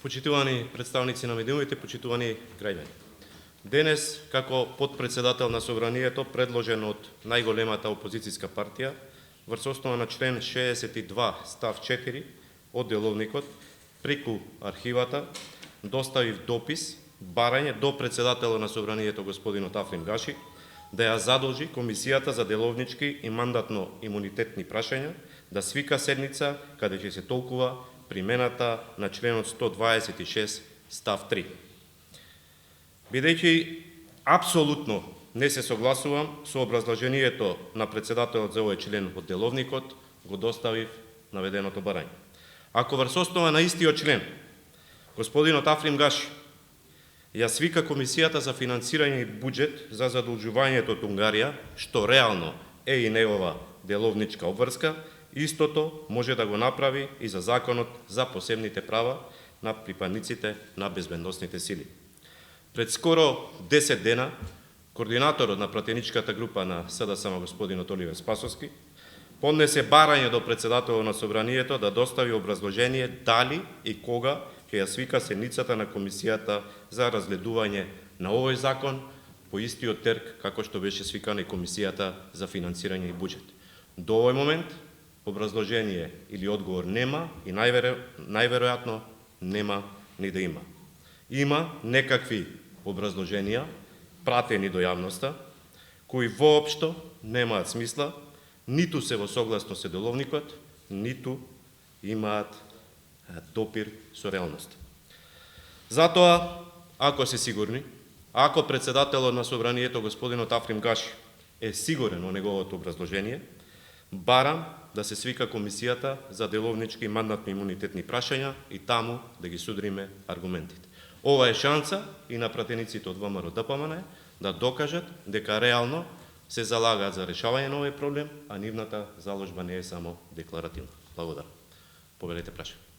Почитувани представници на медиумите, почитувани граѓани. Денес, како подпредседател на Собранието, предложен од најголемата опозицијска партија, врз основа на член 62 став 4 од деловникот, преку архивата, доставив допис, барање до председателот на Собранието господинот Африм Гаши, да ја задолжи Комисијата за деловнички и мандатно-имунитетни прашања да свика седница каде ќе се толкува примената на членот 126 став 3. Бидејќи апсолутно не се согласувам со образложението на председателот за овој член од деловникот, го доставив наведеното барање. Ако врз основа на истиот член господинот Африм Гаши ја свика Комисијата за финансирање и буџет за задолжувањето од Унгарија, што реално е и негова деловничка обврска, истото може да го направи и за Законот за посебните права на припадниците на безбедносните сили. Пред скоро 10 дена, координаторот на пратеничката група на СДСМ господинот Оливер Спасовски поднесе барање до председателот на Собранието да достави образложение дали и кога ќе ја свика седницата на Комисијата за разгледување на овој закон по истиот терк како што беше свикана и Комисијата за финансирање и буџет. До овој момент образложение или одговор нема и најверојатно нема ни да има. Има некакви образложенија пратени до јавноста кои воопшто немаат смисла, ниту се во согласност со деловникот, ниту имаат допир со реалноста. Затоа, ако се сигурни, ако председателот на Собранието господинот Африм Гаши е сигурен во неговото образложение, барам да се свика Комисијата за деловнички и мандатно-имунитетни прашања и таму да ги судриме аргументите. Ова е шанса и на пратениците од ВМРО ДПМН да докажат дека реално се залагаат за решавање на овој проблем, а нивната заложба не е само декларативна. Благодарам. Повелете прашање.